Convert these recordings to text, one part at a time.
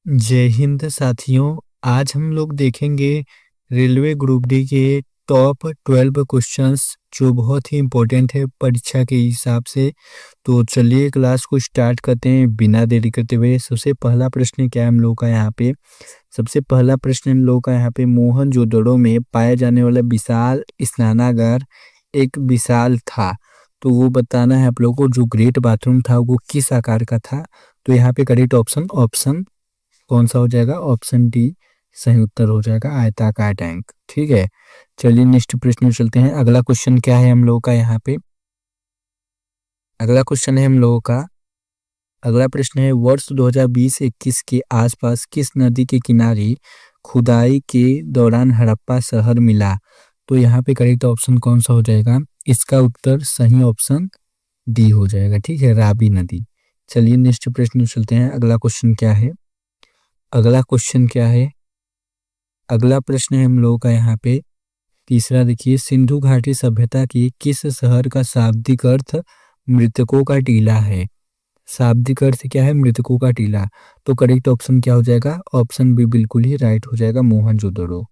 जय हिंद साथियों। आज हम लोग देखेंगे रेलवे ग्रुप डी के टॉप 12 क्वेश्चंस जो बहुत ही इम्पोर्टेंट है परीक्षा के हिसाब से। तो चलिए क्लास को स्टार्ट करते हैं बिना देरी करते हुए। सबसे पहला प्रश्न क्या है हम लोग का यहाँ पे। सबसे पहला प्रश्न हम लोग का यहाँ पे मोहनजोदड़ो में पाया जाने वाला विशाल स्नानागार एक विशाल था। तो वो बताना है आप लोगों को जो ग्रेट बाथरूम था वो किस आकार का था। तो यहाँ पे करेक्ट ऑप्शन ऑप्शन कौन सा हो जाएगा, ऑप्शन डी सही उत्तर हो जाएगा, आयताकार टैंक। ठीक है, चलिए नेक्स्ट प्रश्न में चलते हैं। अगला क्वेश्चन क्या है हम लोगों का यहाँ पे। अगला क्वेश्चन है हम लोगों का, अगला प्रश्न है वर्ष 2020-21 के आसपास किस नदी के किनारे खुदाई के दौरान हड़प्पा शहर मिला। तो यहाँ पे करेक्ट ऑप्शन कौन सा हो जाएगा, इसका उत्तर सही ऑप्शन डी हो जाएगा। ठीक है, रावी नदी। चलिए नेक्स्ट प्रश्न में चलते हैं। अगला क्वेश्चन क्या है, अगला क्वेश्चन क्या है, अगला प्रश्न है हम लोगों का यहाँ पे तीसरा। देखिए, सिंधु घाटी सभ्यता की किस शहर का शाब्दिक अर्थ मृतकों का टीला है। शाब्दिक अर्थ क्या है, मृतकों का टीला। तो करेक्ट ऑप्शन क्या हो जाएगा, ऑप्शन बी बिल्कुल ही राइट हो जाएगा, मोहनजोदड़ो।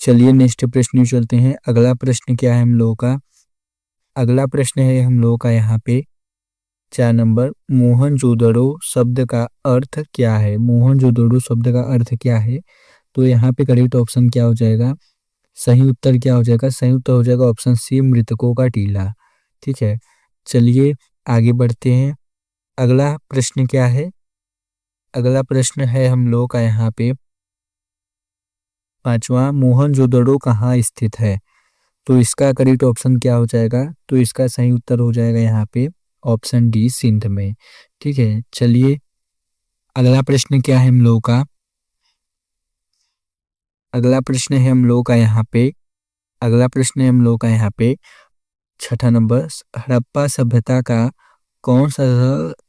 चलिए नेक्स्ट प्रश्न में चलते हैं। अगला प्रश्न क्या है हम लोगों का, अगला प्रश्न है हम लोगों का यहाँ पे 4 नंबर। मोहनजोदड़ो शब्द का अर्थ क्या है, मोहनजोदड़ो शब्द का अर्थ क्या है। तो यहाँ पे करेक्ट ऑप्शन क्या हो जाएगा, सही उत्तर क्या हो जाएगा, सही उत्तर हो जाएगा ऑप्शन सी, मृतकों का टीला। ठीक है, चलिए आगे बढ़ते हैं। अगला प्रश्न क्या है, अगला प्रश्न है हम लोग का यहाँ पे 5वां। मोहनजोदड़ो कहाँ स्थित है। तो इसका करेक्ट ऑप्शन क्या हो जाएगा, तो इसका सही उत्तर हो जाएगा यहाँ पे ऑप्शन डी, सिंध में। ठीक है, चलिए अगला प्रश्न क्या है हम लोग का, अगला प्रश्न है हम लोग का यहाँ पे, अगला प्रश्न है हम लोग का यहाँ पे 6ठा नंबर। हड़प्पा सभ्यता का कौन सा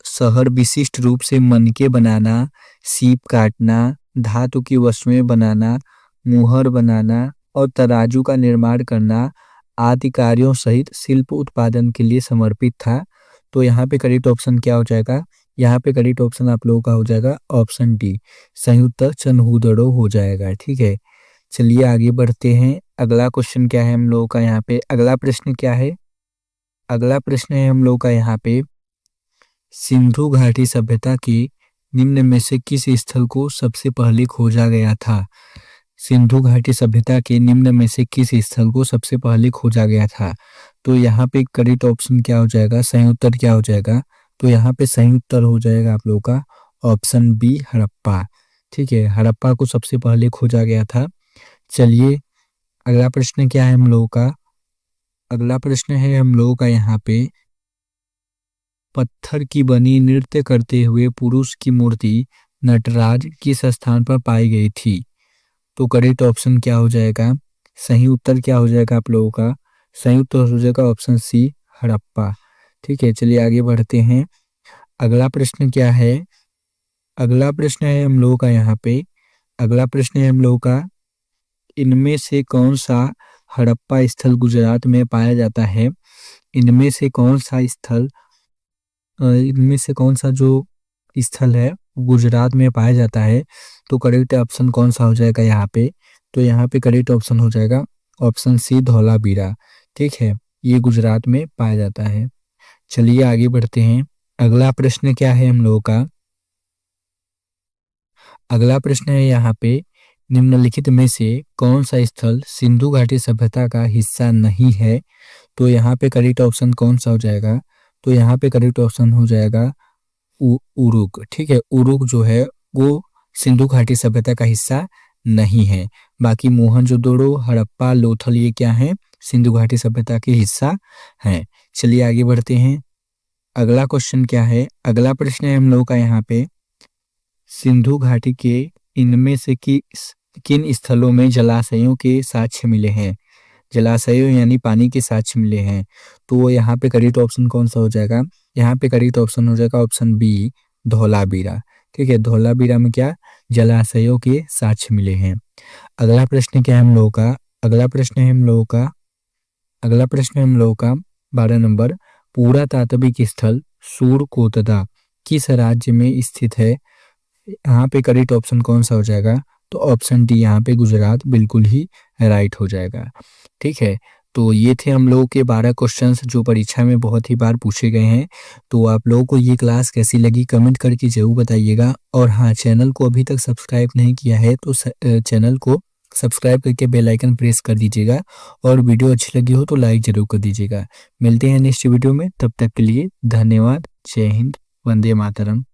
शहर विशिष्ट रूप से मनके बनाना, सीप काटना, धातु की वस्तुएं बनाना, मुहर बनाना और तराजू का निर्माण करना आदि कार्यों सहित शिल्प उत्पादन के लिए समर्पित था। तो यहाँ पे करेक्ट ऑप्शन क्या हो जाएगा, यहाँ पे करेक्ट ऑप्शन आप लोगों का हो जाएगा ऑप्शन डी, सही उत्तर चन्हुदड़ो हो जाएगा। ठीक है, चलिए आगे बढ़ते हैं। अगला क्वेश्चन क्या है हम लोगों का यहाँ पे, अगला प्रश्न क्या है, अगला प्रश्न है हम लोग का यहाँ पे सिंधु घाटी सभ्यता की निम्न में से किस स्थल को सबसे पहले खोजा गया था। सिंधु घाटी सभ्यता के निम्न में से किस स्थल को सबसे पहले खोजा गया था। तो यहाँ पे करेक्ट ऑप्शन क्या हो जाएगा, सही उत्तर क्या हो जाएगा। तो यहाँ पे सही उत्तर हो जाएगा आप लोगों का ऑप्शन बी, हड़प्पा। ठीक है, हड़प्पा को सबसे पहले खोजा गया था। चलिए अगला प्रश्न क्या है हम लोगों का, अगला प्रश्न है हम लोगों का यहाँ पे पत्थर की बनी नृत्य करते हुए पुरुष की मूर्ति नटराज किस स्थान पर पाई गई थी। तो करेक्ट ऑप्शन क्या हो जाएगा, सही उत्तर क्या हो जाएगा आप लोगों का, सही उत्तर हो जाएगा ऑप्शन सी, हड़प्पा। ठीक है, चलिए आगे बढ़ते हैं। अगला प्रश्न क्या है, अगला प्रश्न है हम लोगों का यहाँ पे, अगला प्रश्न है हम लोगों का इनमें से कौन सा हड़प्पा स्थल गुजरात में पाया जाता है। इनमें से कौन सा स्थल, इनमें से कौन सा जो स्थल है गुजरात में पाया जाता है। तो करेक्ट ऑप्शन कौन सा हो जाएगा यहाँ पे, तो यहाँ पे करेक्ट ऑप्शन हो जाएगा ऑप्शन सी, धौलावीरा। ठीक है, ये गुजरात में पाया जाता है। चलिए आगे बढ़ते हैं। अगला प्रश्न क्या है हम लोगों का, अगला प्रश्न है यहाँ पे निम्नलिखित में से कौन सा स्थल सिंधु घाटी सभ्यता का हिस्सा नहीं है। तो यहाँ पे करेक्ट ऑप्शन कौन सा हो जाएगा, तो यहाँ पे करेक्ट ऑप्शन हो जाएगा उरुक। ठीक है, उरुक जो है वो सिंधु घाटी सभ्यता का हिस्सा नहीं है। बाकी मोहनजोदड़ो, हड़प्पा, लोथल ये क्या है, सिंधु घाटी सभ्यता के हिस्सा हैं। चलिए आगे बढ़ते हैं। अगला क्वेश्चन क्या है, अगला प्रश्न है हम लोगों का यहाँ पे सिंधु घाटी के इनमें से किन स्थलों में जलाशयों के साक्ष्य मिले हैं। जलाशयों यानी पानी के साक्ष्य मिले हैं। तो यहाँ पे करेक्ट ऑप्शन कौन सा हो जाएगा, यहाँ पे करेक्ट ऑप्शन हो जाएगा ऑप्शन बी, धौलावीरा। ठीक है, धौलावीरा में क्या जलाशयों के साक्ष्य मिले हैं। अगला प्रश्न क्या है हम लोगों का, अगला प्रश्न है हम लोगों का, अगला प्रश्न है हम लोगों का 12 नंबर। पुरातात्विक स्थल सूरकोतदा किस राज्य में स्थित है। यहाँ पे करेक्ट ऑप्शन कौन सा हो जाएगा? तो ऑप्शन डी यहाँ पे गुजरात बिल्कुल ही राइट हो जाएगा। ठीक है, तो ये थे हम लोगों के 12 क्वेश्चंस जो परीक्षा में बहुत ही बार पूछे गए हैं। तो आप लोगों को ये क्लास कैसी लगी कमेंट करके ज़रूर बताइएगा। और हाँ, चैनल को अभी तक सब्सक्राइब नहीं किया है तो चैनल को सब्सक्राइब करके बेल आइकन प्रेस कर दीजिएगा। और वीडियो अच्छी लगी हो तो लाइक ज़रूर कर दीजिएगा। मिलते हैं नेक्स्ट वीडियो में, तब तक के लिए धन्यवाद। जय हिंद, वंदे मातरम।